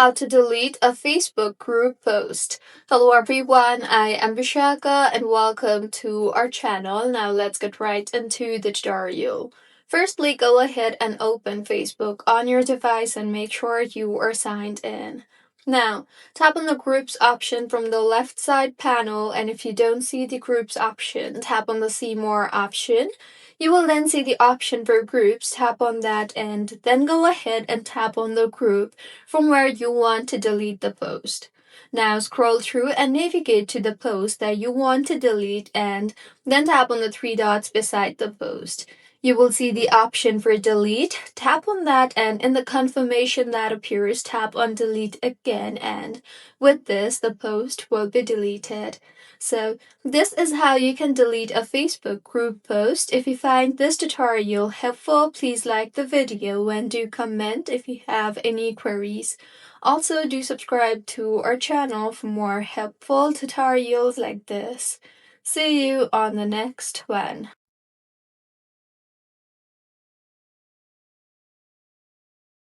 How to delete a Facebook group post. Hello everyone, I am Vishaka and welcome to our channel. Now let's get right into the tutorial. Firstly, go ahead and open Facebook on your device and make sure you are signed in. Now, tap on the groups option from the left side panel, and if you don't see the groups option, tap on the see more option. You will then see the option for groups, tap on that and then go ahead and tap on the group from where you want to delete the post. Now scroll through and navigate to the post that you want to delete and then tap on the three dots beside the post. You will see the option for delete. Tap on that and in the confirmation that appears, tap on delete again, and with this, the post will be deleted. So this is how you can delete a Facebook group post. If you find this tutorial helpful, please like the video and do comment if you have any queries. Also, do subscribe to our channel for more helpful tutorials like this. See you on the next one.